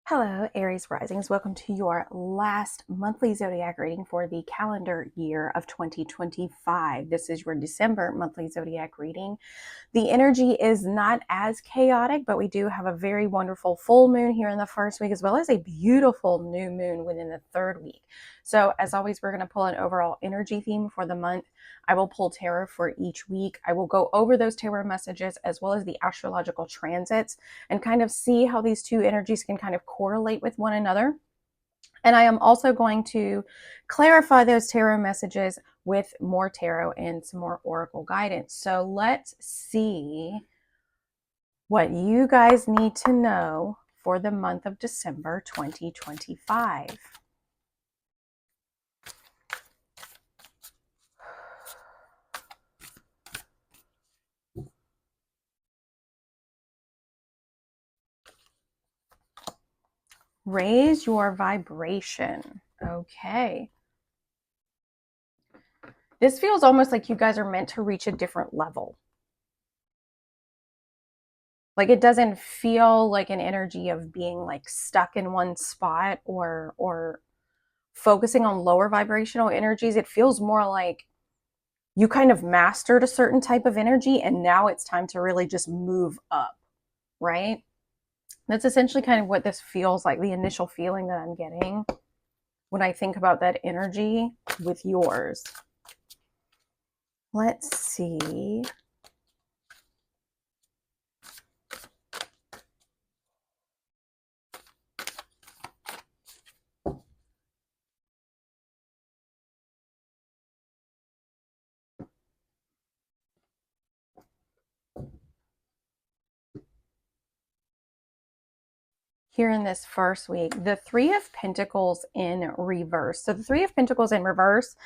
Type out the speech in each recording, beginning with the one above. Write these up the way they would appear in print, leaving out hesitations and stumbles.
Hello, Aries Risings. Welcome to your last monthly zodiac reading for the calendar year of 2025. This is your December monthly zodiac reading. The energy is not as chaotic, but we do have a very wonderful full moon here in the first week, as well as a beautiful new moon within the third week. So as always, we're going to pull an overall energy theme for the month. I will pull tarot for each week. I will go over those tarot messages as well as the astrological transits and kind of see how these two energies can kind of correlate with one another. And I am also going to clarify those tarot messages with more tarot and some more oracle guidance. So let's see what you guys need to know for the month of December 2025. Raise your vibration. Okay. This feels almost like you guys are meant to reach a different level. Like it doesn't feel like an energy of being like stuck in one spot or focusing on lower vibrational energies. It feels more like you kind of mastered a certain type of energy and now it's time to really just move up, right? That's essentially kind of what this feels like, the initial feeling that I'm getting when I think about that energy with yours. Let's see. Here in this first week, the Three of Pentacles in reverse. So the Three of Pentacles in reverse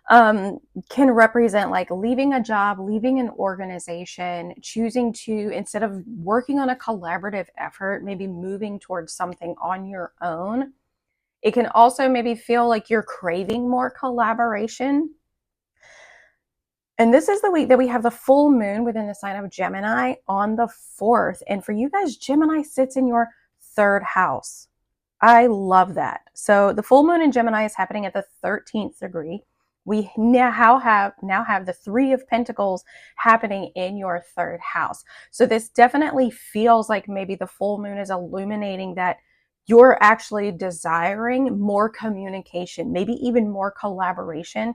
can represent like leaving a job, leaving an organization, choosing to, instead of working on a collaborative effort, maybe moving towards something on your own. It can also maybe feel like you're craving more collaboration. And this is the week that we have the full moon within the sign of Gemini on the 4th. And for you guys, Gemini sits in your third house. I love that. So the full moon in Gemini is happening at the 13th degree. We now have the Three of Pentacles happening in your third house. So this definitely feels like maybe the full moon is illuminating that you're actually desiring more communication, maybe even more collaboration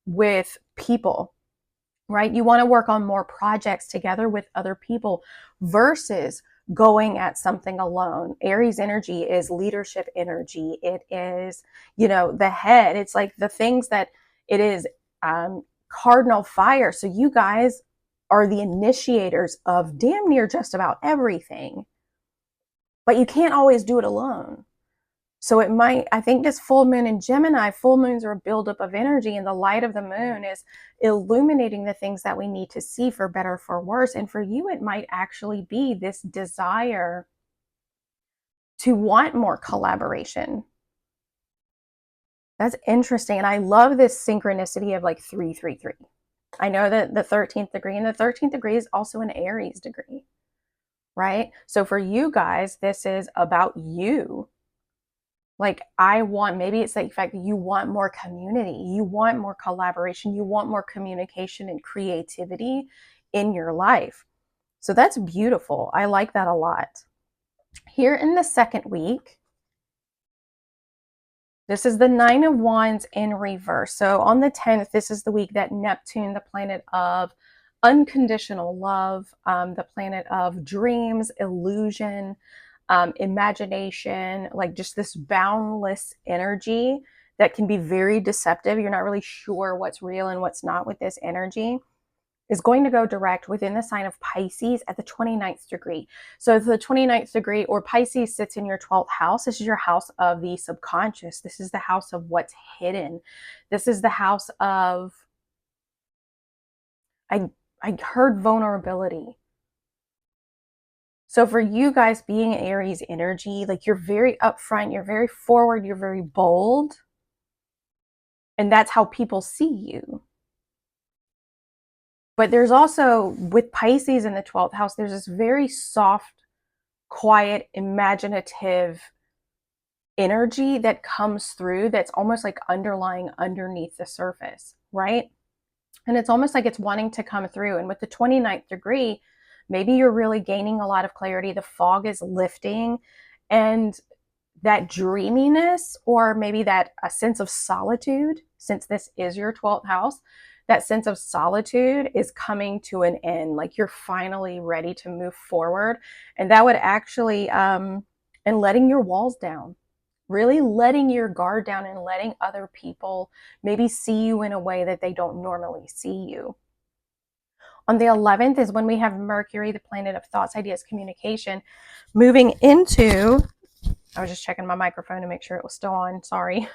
with people, right? You want to work on more projects together with other people versus going at something alone. Aries energy is leadership energy. It is, the head. It's like the things that it is cardinal fire. So you guys are the initiators of damn near just about everything, but you can't always do it alone. So it might, I think this full moon in Gemini, full moons are a buildup of energy, and the light of the moon is illuminating the things that we need to see for better, for worse. And for you, it might actually be this desire to want more collaboration. That's interesting. And I love this synchronicity of like 333. I know that the 13th degree, and the 13th degree is also an Aries degree, right? So for you guys, this is about you. Like maybe it's like the fact that you want more community, you want more collaboration, you want more communication and creativity in your life. So that's beautiful. I like that a lot. Here in the second week, this is the Nine of Wands in reverse. So on the 10th, this is the week that Neptune, the planet of unconditional love, the planet of dreams, illusion, imagination, like just this boundless energy that can be very deceptive. You're not really sure what's real and what's not with this energy, is going to go direct within the sign of Pisces at the 29th degree. So the 29th degree, or Pisces, sits in your 12th house. This is your house of the subconscious. This is the house of what's hidden. This is the house of, I heard vulnerability. So for you guys being Aries energy, like you're very upfront, you're very forward, you're very bold. And that's how people see you. But there's also, with Pisces in the 12th house, there's this very soft, quiet, imaginative energy that comes through that's almost like underlying underneath the surface, right? And it's almost like it's wanting to come through. And with the 29th degree, maybe you're really gaining a lot of clarity. The fog is lifting, and that dreaminess, or maybe that a sense of solitude, since this is your 12th house, that sense of solitude is coming to an end. Like you're finally ready to move forward. And that would actually, and letting your walls down, really letting your guard down and letting other people maybe see you in a way that they don't normally see you. On the 11th is when we have Mercury, the planet of thoughts, ideas, communication, moving into, I was just checking my microphone to make sure it was still on, sorry.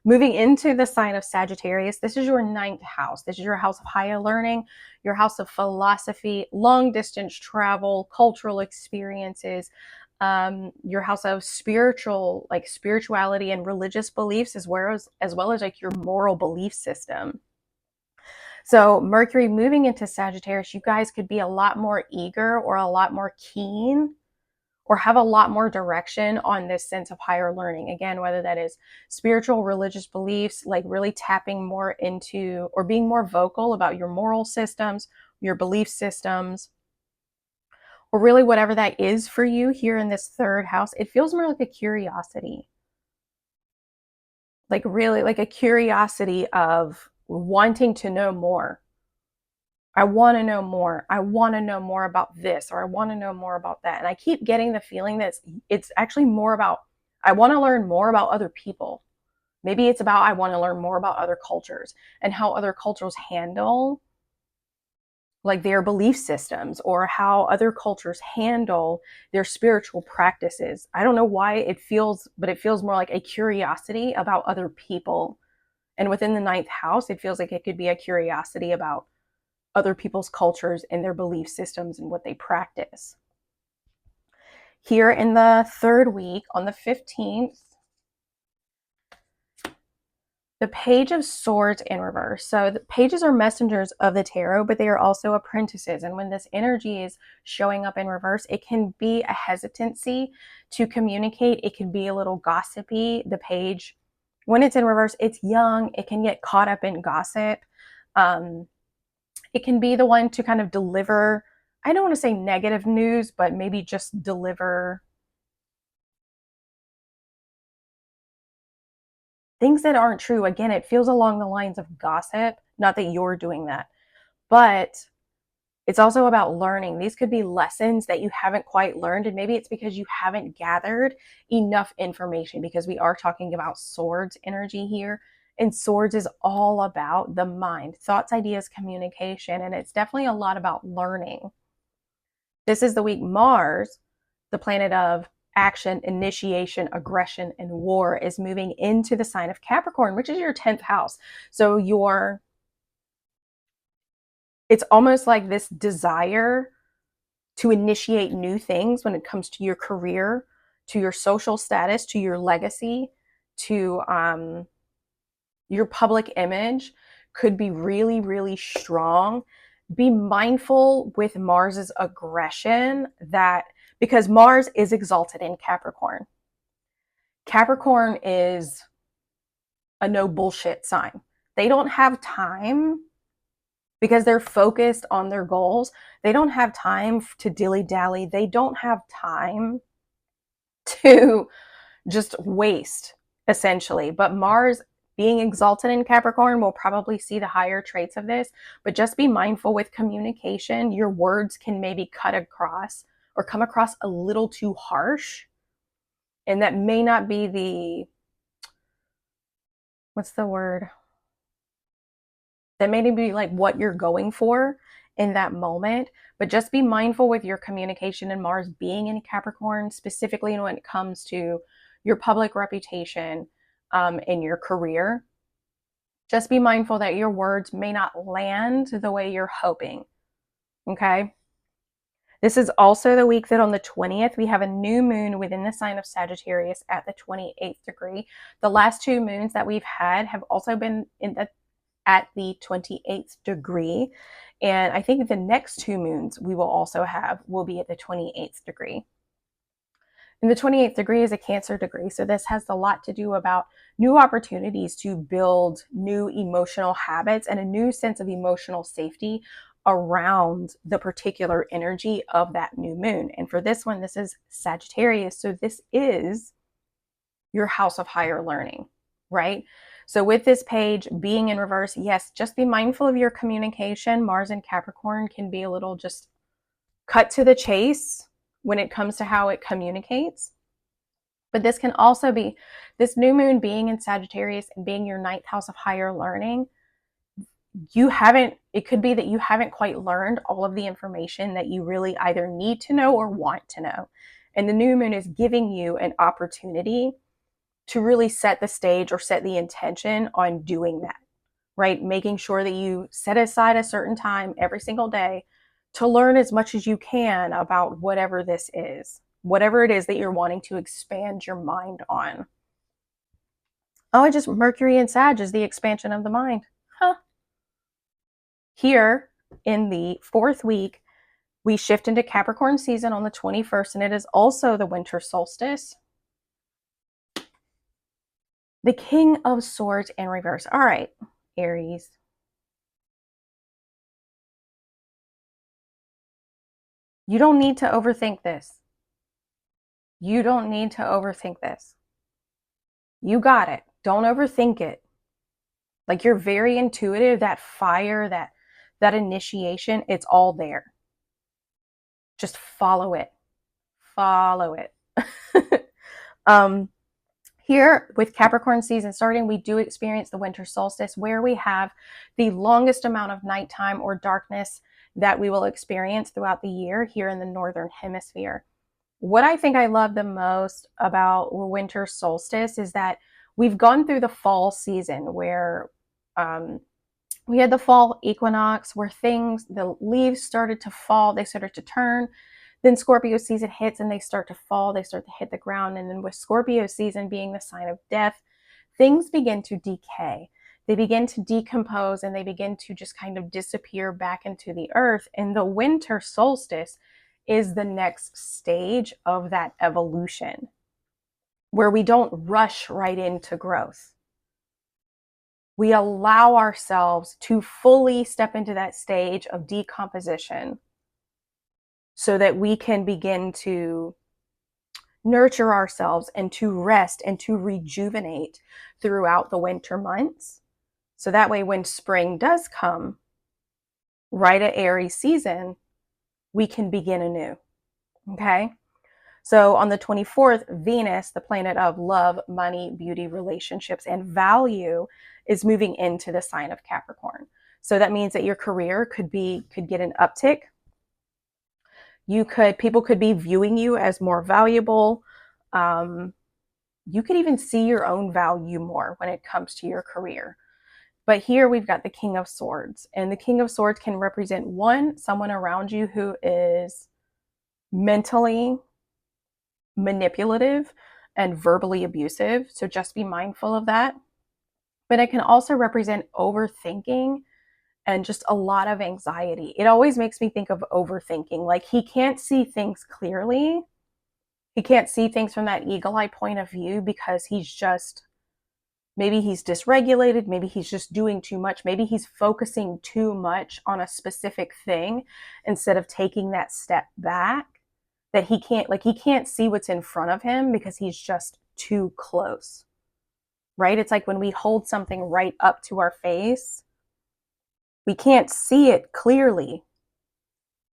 Moving into the sign of Sagittarius. This is your 9th house. This is your house of higher learning, your house of philosophy, long distance travel, cultural experiences, your house of spiritual, like spirituality and religious beliefs, as well as like your moral belief system. So Mercury moving into Sagittarius, you guys could be a lot more eager or a lot more keen or have a lot more direction on this sense of higher learning. Again, whether that is spiritual, religious beliefs, like really tapping more into or being more vocal about your moral systems, your belief systems, or really whatever that is for you here in this 3rd house. It feels more like a curiosity. Like really like a curiosity of wanting to know more. I want to know more. I want to know more about this, or I want to know more about that. And I keep getting the feeling that it's actually more about, I want to learn more about other people. Maybe it's about, I want to learn more about other cultures and how other cultures handle like their belief systems, or how other cultures handle their spiritual practices. I don't know why it feels, but it feels more like a curiosity about other people. And within the 9th house, it feels like it could be a curiosity about other people's cultures and their belief systems and what they practice. Here in the 3rd week, on the 15th, the Page of Swords in reverse. So the pages are messengers of the tarot, but they are also apprentices. And when this energy is showing up in reverse, it can be a hesitancy to communicate. It can be a little gossipy. The page, when it's in reverse, it's young. It can get caught up in gossip. It can be the one to kind of deliver, I don't want to say negative news, but maybe just deliver things that aren't true. Again, it feels along the lines of gossip, not that you're doing that, but it's also about learning. These could be lessons that you haven't quite learned, and maybe it's because you haven't gathered enough information, because we are talking about swords energy here. And swords is all about the mind, thoughts, ideas, communication, and it's definitely a lot about learning. This is the week Mars, the planet of action, initiation, aggression, and war, is moving into the sign of Capricorn, which is your 10th house. So it's almost like this desire to initiate new things when it comes to your career, to your social status, to your legacy, to your public image could be really, really strong. Be mindful with Mars's aggression, that because Mars is exalted in Capricorn. Capricorn is a no bullshit sign. They don't have time, because they're focused on their goals. They don't have time to dilly dally. They don't have time to just waste, essentially. But Mars being exalted in Capricorn will probably see the higher traits of this, but just be mindful with communication. Your words can maybe cut across or come across a little too harsh. And that may not be what's the word? That may be like what you're going for in that moment, but just be mindful with your communication and Mars being in Capricorn, specifically when it comes to your public reputation in your career. Just be mindful that your words may not land the way you're hoping. Okay. This is also the week that on the 20th, we have a new moon within the sign of Sagittarius at the 28th degree. The last 2 moons that we've had have also been at the 28th degree. And I think the next 2 moons we will also have will be at the 28th degree. And the 28th degree is a Cancer degree. So this has a lot to do about new opportunities to build new emotional habits and a new sense of emotional safety around the particular energy of that new moon. And for this one, this is Sagittarius. So this is your house of higher learning, right? So with this page being in reverse, yes, just be mindful of your communication. Mars and Capricorn can be a little just cut to the chase when it comes to how it communicates. But this can also be this new moon being in Sagittarius and being your ninth house of higher learning. It could be that you haven't quite learned all of the information that you really either need to know or want to know. And the new moon is giving you an opportunity to really set the stage or set the intention on doing that, right? Making sure that you set aside a certain time every single day to learn as much as you can about whatever this is, whatever it is that you're wanting to expand your mind on. Oh, just Mercury and Sag is the expansion of the mind. Huh. Here in the 4th week, we shift into Capricorn season on the 21st, and it is also the winter solstice. The King of Swords in reverse. All right, Aries. You don't need to overthink this. You don't need to overthink this. You got it. Don't overthink it. Like, you're very intuitive, that fire, that initiation, it's all there. Just follow it. Follow it. Here with Capricorn season starting, we do experience the winter solstice where we have the longest amount of nighttime or darkness that we will experience throughout the year here in the northern hemisphere. What I think I love the most about winter solstice is that we've gone through the fall season where we had the fall equinox where the leaves started to fall, they started to turn. Then Scorpio season hits and they start to fall, they start to hit the ground. And then with Scorpio season being the sign of death, things begin to decay. They begin to decompose and they begin to just kind of disappear back into the earth. And the winter solstice is the next stage of that evolution where we don't rush right into growth. We allow ourselves to fully step into that stage of decomposition so that we can begin to nurture ourselves and to rest and to rejuvenate throughout the winter months. So that way, when spring does come, right at Aries season, we can begin anew. Okay? So on the 24th, Venus, the planet of love, money, beauty, relationships, and value, is moving into the sign of Capricorn. So that means that your career could get an uptick. People could be viewing you as more valuable. You could even see your own value more when it comes to your career. But here we've got the King of Swords, and the King of Swords can represent someone around you who is mentally manipulative and verbally abusive. So just be mindful of that. But it can also represent overthinking and just a lot of anxiety. It always makes me think of overthinking. Like, he can't see things clearly. He can't see things from that eagle eye point of view because maybe he's dysregulated. Maybe he's just doing too much. Maybe he's focusing too much on a specific thing instead of taking that step back. That he can't see what's in front of him because he's just too close, right? It's like when we hold something right up to our face, we can't see it clearly.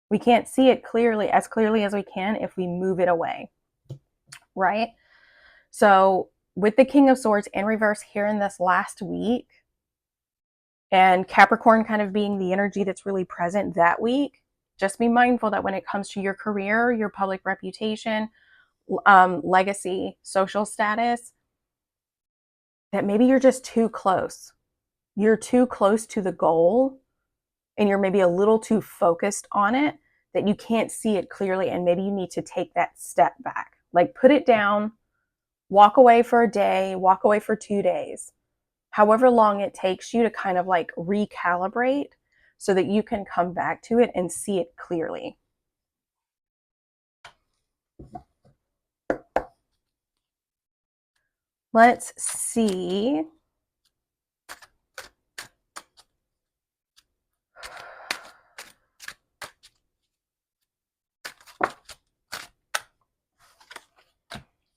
We can't see it clearly as we can if we move it away, right? So with the King of Swords in reverse here in this last week, and Capricorn kind of being the energy that's really present that week, just be mindful that when it comes to your career, your public reputation, legacy, social status, that maybe you're just too close. You're too close to the goal and you're maybe a little too focused on it that you can't see it clearly, and maybe you need to take that step back. Like, put it down, walk away for a day, walk away for 2 days, however long it takes you to kind of like recalibrate so that you can come back to it and see it clearly. Let's see.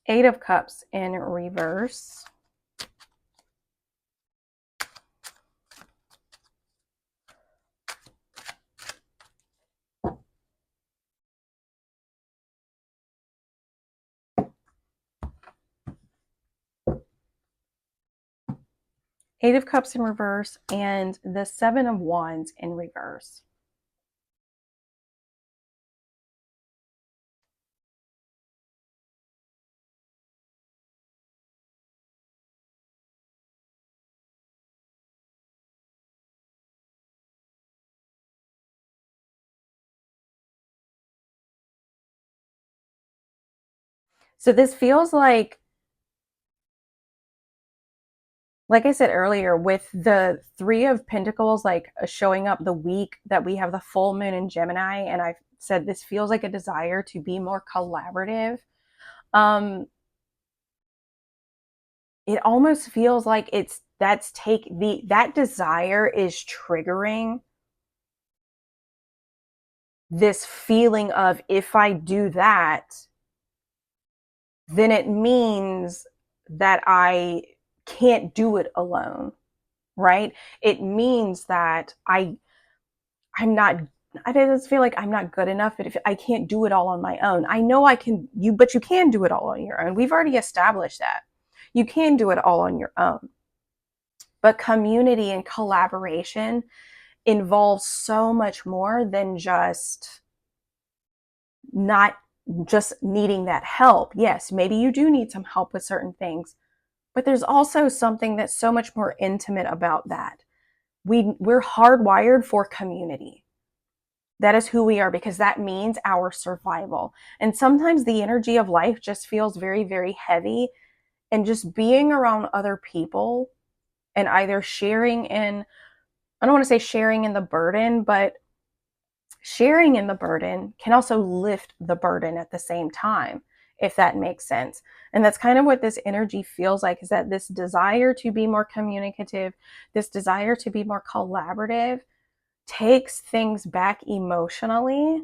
Eight of Cups in reverse. Eight of Cups in reverse and the Seven of Wands in reverse. So this feels like I said earlier, with the Three of Pentacles, like showing up the week that we have the full moon in Gemini, and I said this feels like a desire to be more collaborative. It almost feels like that desire is triggering this feeling of, if I do that, then it means that I can't do it alone, right? It means that I'm not, I just feel like I'm not good enough, but if I can't do it all on my own. I know I can, but you can do it all on your own. We've already established that. You can do it all on your own. But community and collaboration involves so much more than not just needing that help. Yes, maybe you do need some help with certain things, but there's also something that's so much more intimate about that. We're hardwired for community. That is who we are, because that means our survival. And sometimes the energy of life just feels very, very heavy. And just being around other people and either sharing in, I don't want to say sharing in the burden, but sharing in the burden can also lift the burden at the same time, if that makes sense. And that's kind of what this energy feels like, is that this desire to be more communicative, this desire to be more collaborative, takes things back emotionally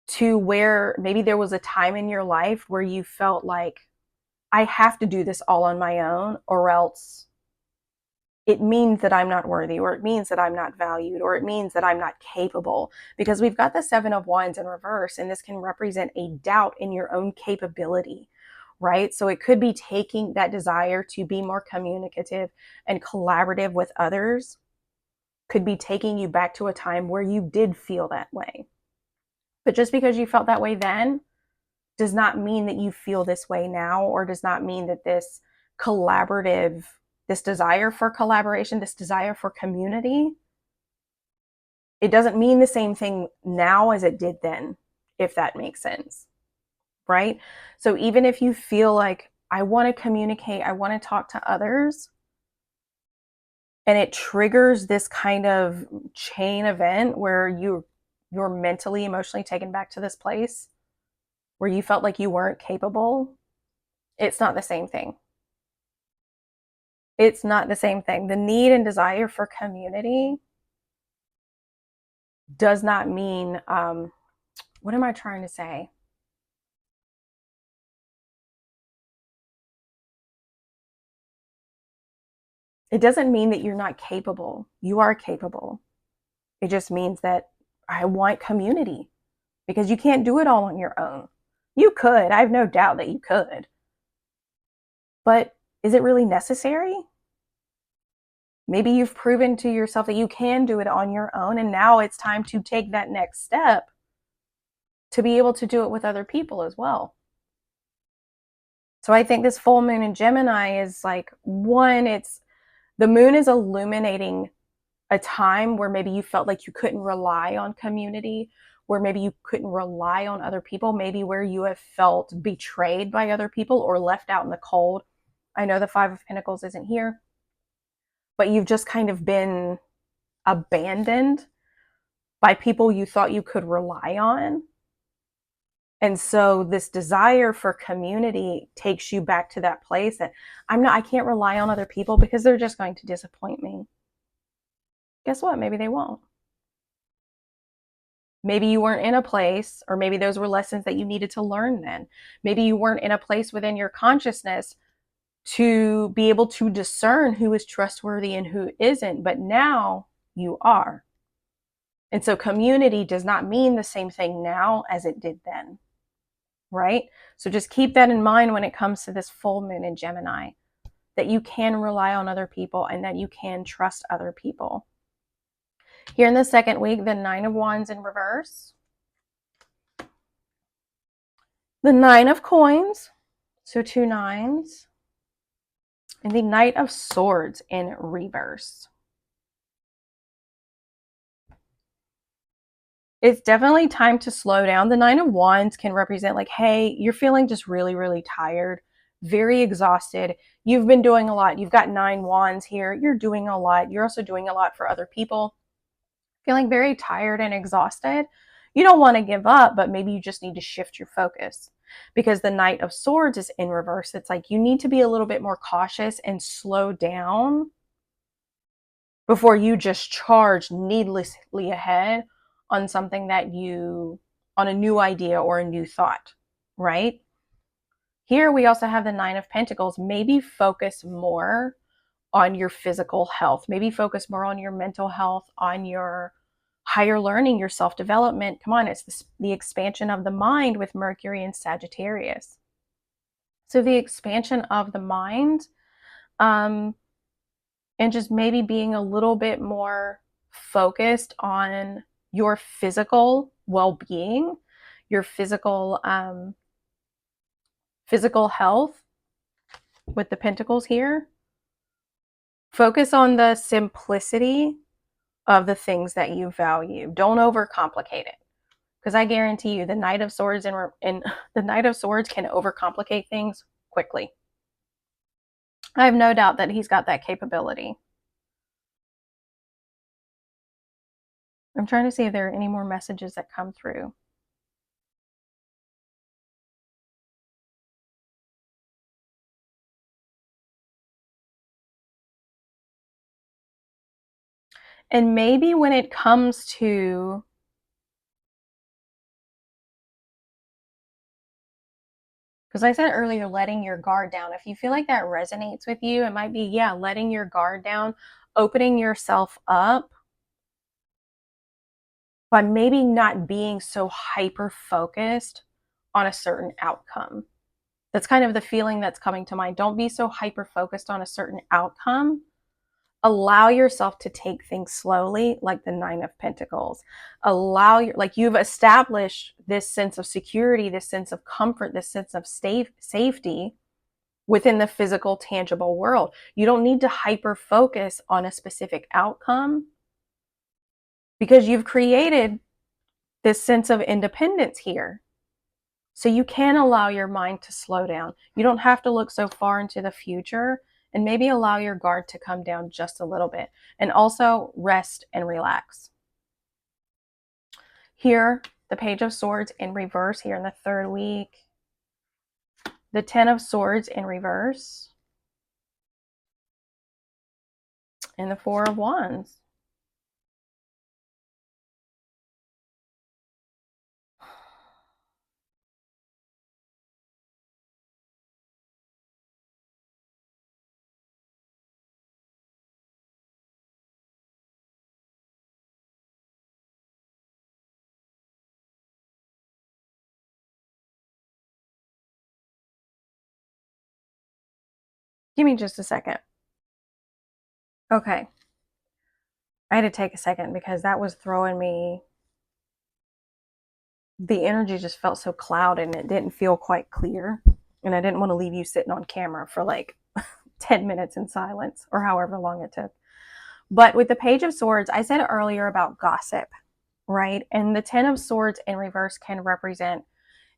to where maybe there was a time in your life where you felt like, I have to do this all on my own, or else it means that I'm not worthy, or it means that I'm not valued, or it means that I'm not capable. Because we've got the Seven of Wands in reverse, and this can represent a doubt in your own capability, right? So it could be taking that desire to be more communicative and collaborative with others, could be taking you back to a time where you did feel that way. But just because you felt that way then does not mean that you feel this way now, or does not mean that this collaborative, this desire for collaboration, this desire for community, it doesn't mean the same thing now as it did then, if that makes sense, right? So even if you feel like, I want to communicate, I want to talk to others, and it triggers this kind of chain event where you're mentally, emotionally taken back to this place where you felt like you weren't capable, it's not the same thing. It's not the same thing. The need and desire for community does not mean, what am I trying to say? It doesn't mean that you're not capable. You are capable. It just means that I want community, because you can't do it all on your own. You could. I have no doubt that you could. But is it really necessary? Maybe you've proven to yourself that you can do it on your own, and now it's time to take that next step to be able to do it with other people as well. So I think this full moon in Gemini is like, one, it's the moon is illuminating a time where maybe you felt like you couldn't rely on community, where maybe you couldn't rely on other people, maybe where you have felt betrayed by other people or left out in the cold. I know the Five of Pentacles isn't here, but you've just kind of been abandoned by people you thought you could rely on. And so this desire for community takes you back to that place that I can't rely on other people because they're just going to disappoint me. Guess what? Maybe they won't. Maybe you weren't in a place, or maybe those were lessons that you needed to learn then. Maybe you weren't in a place within your consciousness to be able to discern who is trustworthy and who isn't, but now you are. And so community does not mean the same thing now as it did then, right? So just keep that in mind when it comes to this full moon in Gemini, that you can rely on other people and that you can trust other people. Here in the second week, the Nine of Wands in reverse, the Nine of Coins, so 2 nines, and the Knight of Swords in reverse. It's definitely time to slow down. The Nine of Wands can represent like, hey, you're feeling just really, really tired, very exhausted. You've been doing a lot. You've got 9 wands here. You're doing a lot. You're also doing a lot for other people. Feeling very tired and exhausted. You don't want to give up, but maybe you just need to shift your focus, because the Knight of Swords is in reverse. It's like you need to be a little bit more cautious and slow down before you just charge needlessly ahead on something on a new idea or a new thought, right? Here we also have the Nine of Pentacles. Maybe focus more on your physical health. Maybe focus more on your mental health, on your higher learning, your self-development. Come on, it's the expansion of the mind with Mercury and Sagittarius. So the expansion of the mind, and just maybe being a little bit more focused on your physical well-being, your physical health with the Pentacles here. Focus on the simplicity of the things that you value. Don't overcomplicate it, because I guarantee you the Knight of Swords and the Knight of Swords can overcomplicate things quickly. I have no doubt that he's got that capability. I'm trying to see if there are any more messages that come through. And maybe when it comes to because I said earlier, letting your guard down. If you feel like that resonates with you, it might be, yeah, letting your guard down, opening yourself up by maybe not being so hyper focused on a certain outcome. That's kind of the feeling that's coming to mind. Don't be so hyper focused on a certain outcome. Allow yourself to take things slowly, like the Nine of Pentacles. Like you've established this sense of security, this sense of comfort, this sense of safety within the physical, tangible world. You don't need to hyper focus on a specific outcome, because you've created this sense of independence here. So you can allow your mind to slow down. You don't have to look so far into the future, and maybe allow your guard to come down just a little bit, and also rest and relax. Here, the Page of Swords in reverse here in the third week. The Ten of Swords in reverse. And the Four of Wands. Give me just a second. Okay. I had to take a second because that was throwing me. The energy just felt so clouded and it didn't feel quite clear. And I didn't want to leave you sitting on camera for like 10 minutes in silence, or however long it took. But with the Page of Swords, I said earlier about gossip, right? And the Ten of Swords in reverse can represent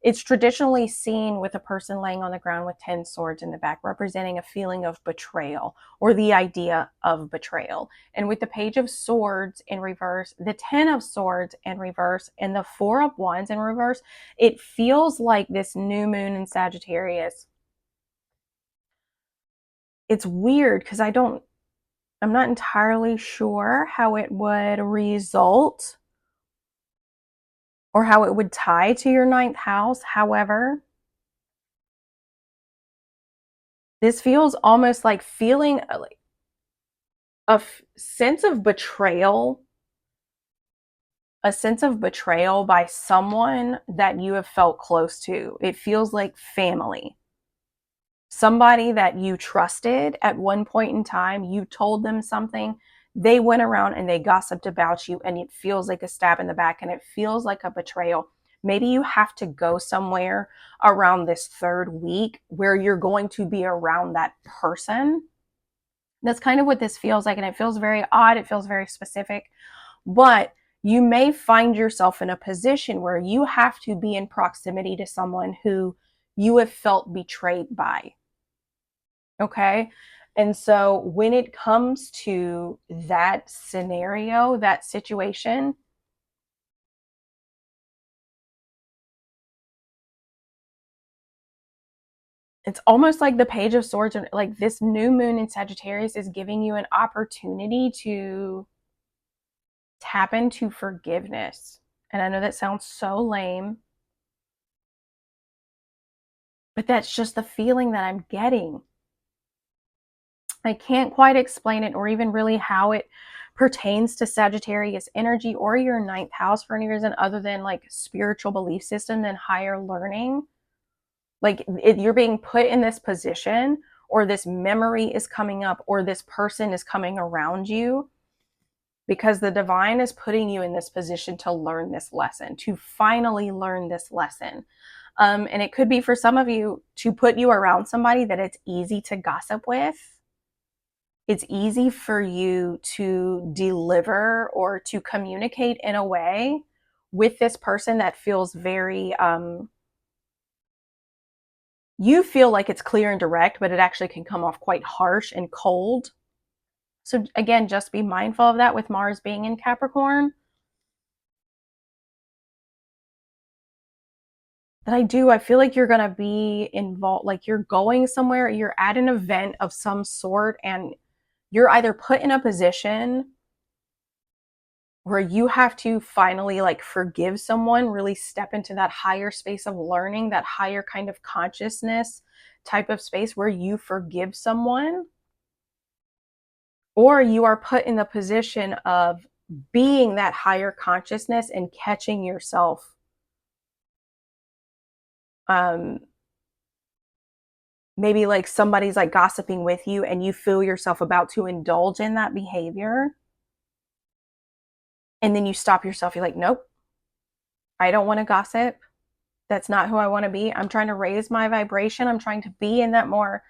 It's traditionally seen with a person laying on the ground with 10 swords in the back, representing a feeling of betrayal or the idea of betrayal. And with the Page of Swords in reverse, the 10 of Swords in reverse, and the 4 of Wands in reverse, it feels like this new moon in Sagittarius. It's weird because I'm not entirely sure how it would result or how it would tie to your 9th house. However, this feels almost like feeling a sense of betrayal, by someone that you have felt close to. It feels like family. Somebody that you trusted at one point in time, you told them something, they went around and they gossiped about you, and it feels like a stab in the back, and it feels like a betrayal. Maybe you have to go somewhere around this 3rd week where you're going to be around that person. That's kind of what this feels like, and it feels very odd. It feels very specific, but you may find yourself in a position where you have to be in proximity to someone who you have felt betrayed by. Okay. And so when it comes to that scenario, that situation, it's almost like the Page of Swords, like this new moon in Sagittarius is giving you an opportunity to tap into forgiveness. And I know that sounds so lame, but that's just the feeling that I'm getting. I can't quite explain it or even really how it pertains to Sagittarius energy or your 9th house for any reason other than like spiritual belief system and higher learning. Like you're being put in this position, or this memory is coming up, or this person is coming around you because the divine is putting you in this position to learn this lesson, to finally learn this lesson. And it could be for some of you to put you around somebody that it's easy to gossip with. It's easy for you to deliver or to communicate in a way with this person that feels very, you feel like it's clear and direct, but it actually can come off quite harsh and cold. So again, just be mindful of that with Mars being in Capricorn. But I feel like you're going to be involved, like you're going somewhere, you're at an event of some sort, and you're either put in a position where you have to finally like forgive someone, really step into that higher space of learning, that higher kind of consciousness type of space where you forgive someone, or you are put in the position of being that higher consciousness and catching yourself maybe like somebody's like gossiping with you and you feel yourself about to indulge in that behavior, and then you stop yourself. You're like, nope, I don't want to gossip. That's not who I want to be. I'm trying to raise my vibration. I'm trying to be in that more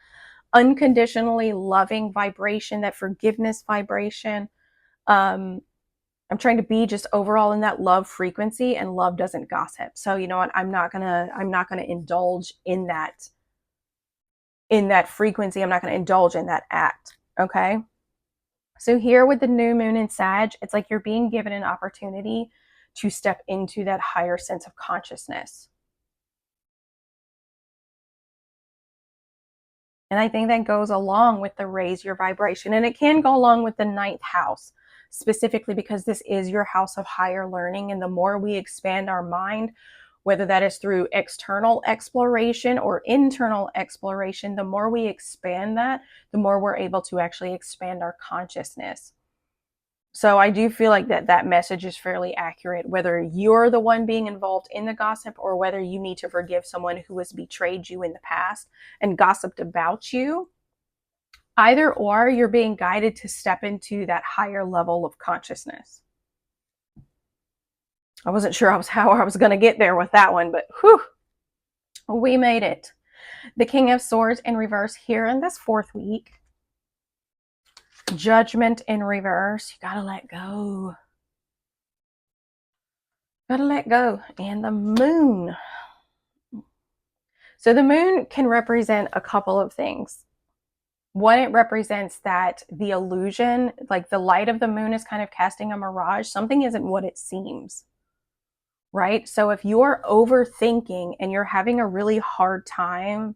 unconditionally loving vibration, that forgiveness vibration. I'm trying to be just overall in that love frequency, and love doesn't gossip. So you know what? I'm not gonna indulge in that frequency. I'm not gonna indulge in that act. Okay. So here with the new moon in Sag, it's like you're being given an opportunity to step into that higher sense of consciousness. And I think that goes along with the raise your vibration. And it can go along with the 9th house, specifically because this is your house of higher learning. And the more we expand our mind, whether that is through external exploration or internal exploration, the more we expand that, the more we're able to actually expand our consciousness. So I do feel like that message is fairly accurate, whether you're the one being involved in the gossip or whether you need to forgive someone who has betrayed you in the past and gossiped about you. Either or, you're being guided to step into that higher level of consciousness. I wasn't sure how I was going to get there with that one, but whew, we made it. The King of Swords in reverse here in this 4th week. Judgment in reverse. You gotta let go. Gotta let go. And the moon So the moon can represent a couple of things. One, it represents that the illusion, like the light of the moon is kind of casting a mirage. Something isn't what it seems, right? So if you're overthinking and you're having a really hard time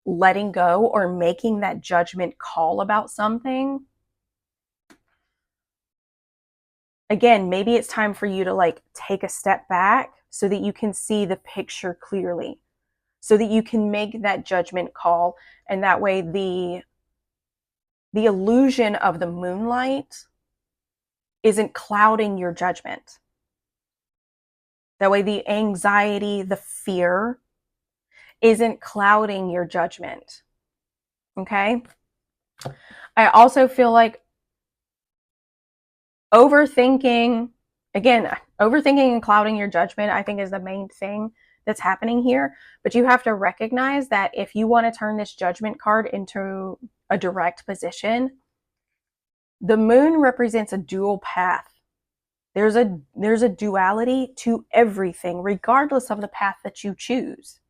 letting go or making that judgment call about something, again, maybe it's time for you to like take a step back so that you can see the picture clearly, so that you can make that judgment call. And that way the illusion of the moonlight isn't clouding your judgment. That way the anxiety, the fear isn't clouding your judgment. Okay? I also feel like overthinking, again, overthinking and clouding your judgment, I think is the main thing that's happening here. But you have to recognize that if you want to turn this judgment card into a direct position, the moon represents a dual path. There's a duality to everything, regardless of the path that you choose.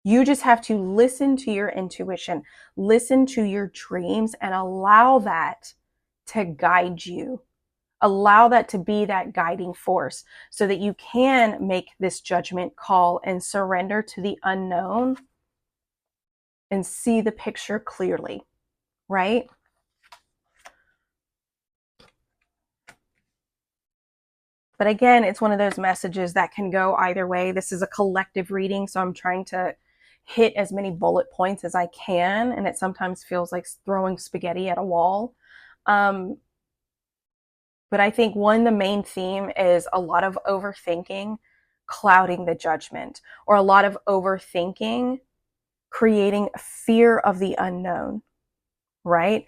You just have to listen to your intuition, listen to your dreams, and allow that to guide you. Allow that to be that guiding force so that you can make this judgment call and surrender to the unknown and see the picture clearly, right? But again, it's one of those messages that can go either way. This is a collective reading, so I'm trying to hit as many bullet points as I can, and it sometimes feels like throwing spaghetti at a wall. But I think the main theme is a lot of overthinking clouding the judgment, or a lot of overthinking creating fear of the unknown, right?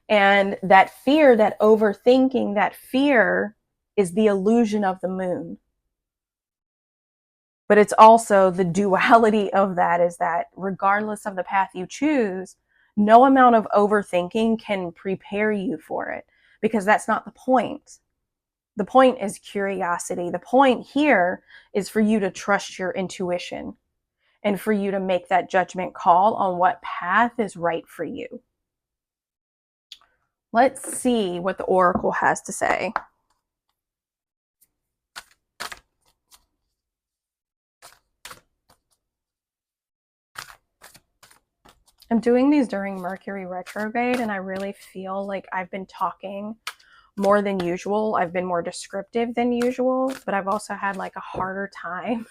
And that fear, that overthinking, that fear is the illusion of the moon. But it's also the duality of that is that regardless of the path you choose, no amount of overthinking can prepare you for it, because that's not the point. The point is curiosity. The point here is for you to trust your intuition and for you to make that judgment call on what path is right for you. Let's see what the Oracle has to say. I'm doing these during Mercury retrograde, and I really feel like I've been talking more than usual. I've been more descriptive than usual, but I've also had like a harder time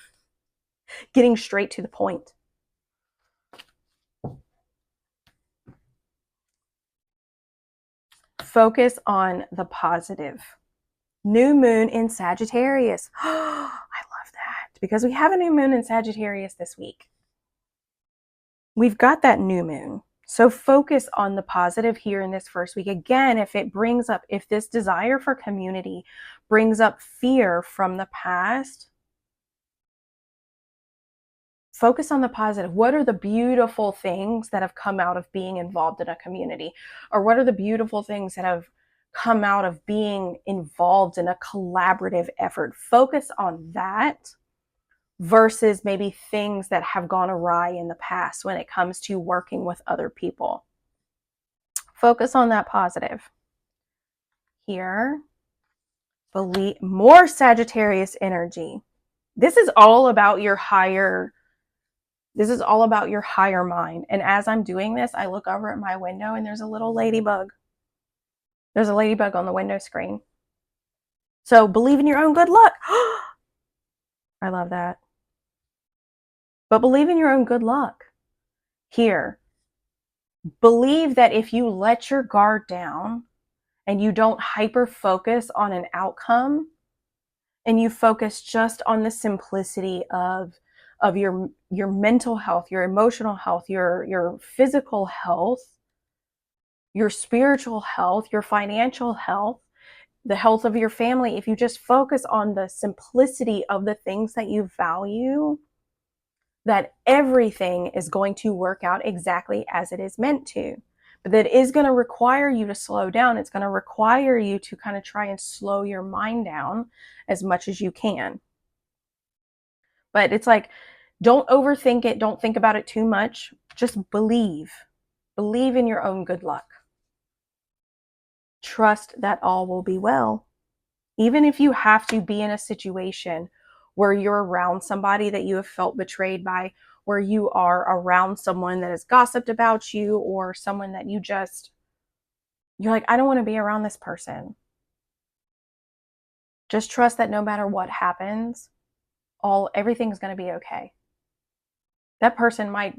getting straight to the point. Focus on the positive. New moon in Sagittarius. I love that, because we have a new moon in Sagittarius this week. We've got that new moon. So focus on the positive here in this first week. Again, if this desire for community brings up fear from the past, focus on the positive. What are the beautiful things that have come out of being involved in a community? Or what are the beautiful things that have come out of being involved in a collaborative effort? Focus on that versus maybe things that have gone awry in the past when it comes to working with other people. Focus on that positive. Here, believe more Sagittarius energy. This is all about your higher mind. And as I'm doing this, I look over at my window and there's a little ladybug. There's a ladybug on the window screen. So believe in your own good luck. I love that. But believe in your own good luck. Here, believe that if you let your guard down and you don't hyper focus on an outcome, and you focus just on the simplicity of your mental health, your emotional health, your physical health, your spiritual health, your financial health, the health of your family, if you just focus on the simplicity of the things that you value, that everything is going to work out exactly as it is meant to. But that is going to require you to slow down. It's going to require you to kind of try and slow your mind down as much as you can. But it's like, Don't overthink it. Don't think about it too much. Just believe. Believe in your own good luck. Trust that all will be well. Even if you have to be in a situation where you're around somebody that you have felt betrayed by, where you are around someone that has gossiped about you, or someone that you're like, I don't want to be around this person. Just trust that no matter what happens, everything's going to be okay. That person might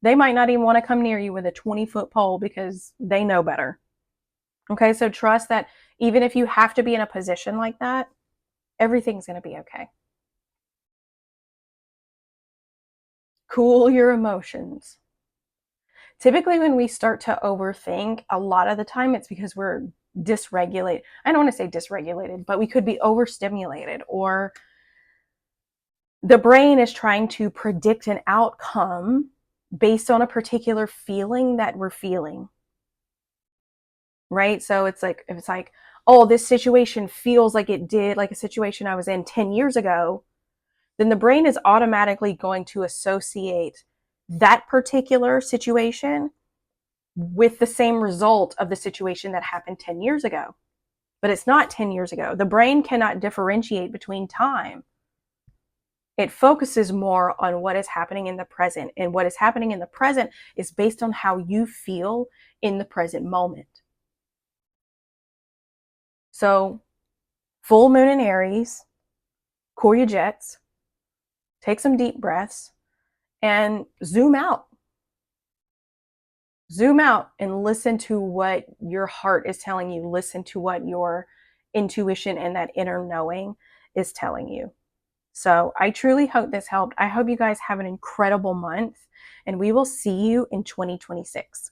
not even want to come near you with a 20-foot pole because they know better. Okay, so trust that even if you have to be in a position like that, everything's going to be okay. Cool your emotions. Typically, when we start to overthink, a lot of the time it's because we're dysregulated. I don't want to say dysregulated, but we could be overstimulated, or the brain is trying to predict an outcome based on a particular feeling that we're feeling. Right? So it's like, if it's like, oh, this situation feels like it did, like a situation I was in 10 years ago, then the brain is automatically going to associate that particular situation with the same result of the situation that happened 10 years ago. But it's not 10 years ago. The brain cannot differentiate between time. It focuses more on what is happening in the present. And what is happening in the present is based on how you feel in the present moment. So, full moon in Aries, cool your jets, take some deep breaths, and zoom out. Zoom out and listen to what your heart is telling you. Listen to what your intuition and that inner knowing is telling you. So I truly hope this helped. I hope you guys have an incredible month, and we will see you in 2026.